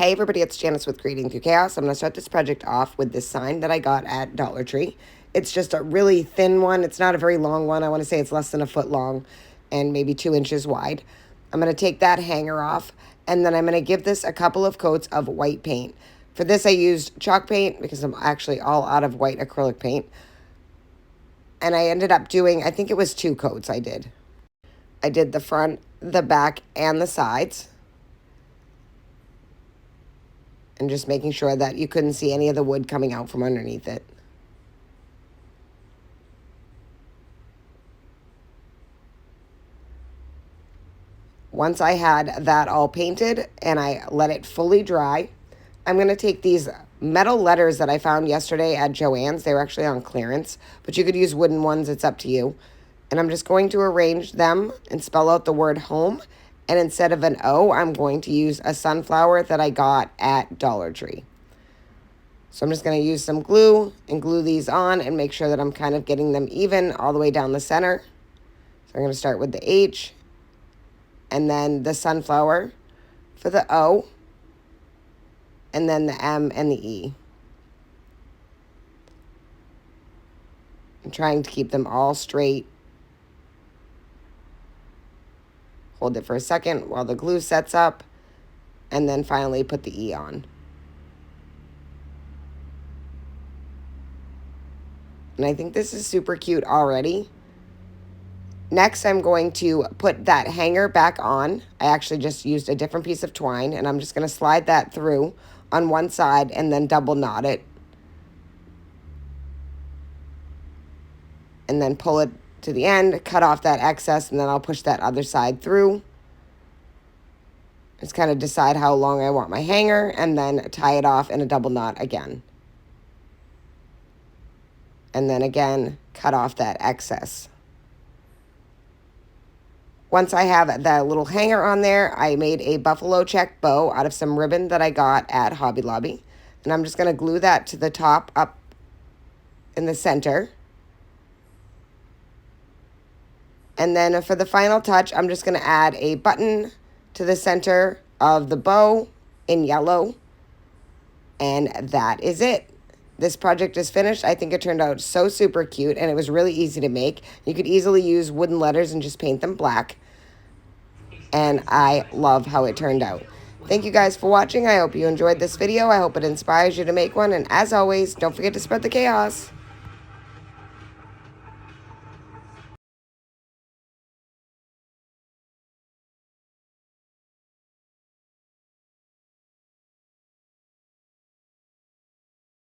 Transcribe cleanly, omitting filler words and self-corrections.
Hey everybody, it's Janice with Creating Through Chaos. I'm going to start this project off with this sign that I got at Dollar Tree. It's just a really thin one. It's not a very long one. I want to say it's less than a foot long and maybe 2 inches wide. I'm going to take that hanger off, and then I'm going to give this a couple of coats of white paint. For this I used chalk paint because I'm actually all out of white acrylic paint. And I ended up doing, I think it was 2 coats I did. I did the front, the back, and the sides. And just making sure that you couldn't see any of the wood coming out from underneath it. Once I had that all painted and I let it fully dry, I'm going to take these metal letters that I found yesterday at Joann's. They were actually on clearance, but you could use wooden ones. It's up to you. And I'm just going to arrange them and spell out the word home. And instead of an O, I'm going to use a sunflower that I got at Dollar Tree. So I'm just going to use some glue and glue these on and make sure that I'm kind of getting them even all the way down the center. So I'm going to start with the H and then the sunflower for the O and then the M and the E. I'm trying to keep them all straight. Hold it for a second while the glue sets up, and then finally put the E on. And I think this is super cute already. Next, I'm going to put that hanger back on. I actually just used a different piece of twine, and I'm just going to slide that through on one side and then double knot it. And then pull it to the end, cut off that excess, and then I'll push that other side through. Just kind of decide how long I want my hanger and then tie it off in a double knot again. And then again, cut off that excess. Once I have that little hanger on there, I made a buffalo check bow out of some ribbon that I got at Hobby Lobby. And I'm just going to glue that to the top up in the center. And then for the final touch, I'm just going to add a button to the center of the bow in yellow. And that is it. This project is finished. I think it turned out so super cute, and it was really easy to make. You could easily use wooden letters and just paint them black. And I love how it turned out. Thank you guys for watching. I hope you enjoyed this video. I hope it inspires you to make one. And as always, don't forget to spread the chaos.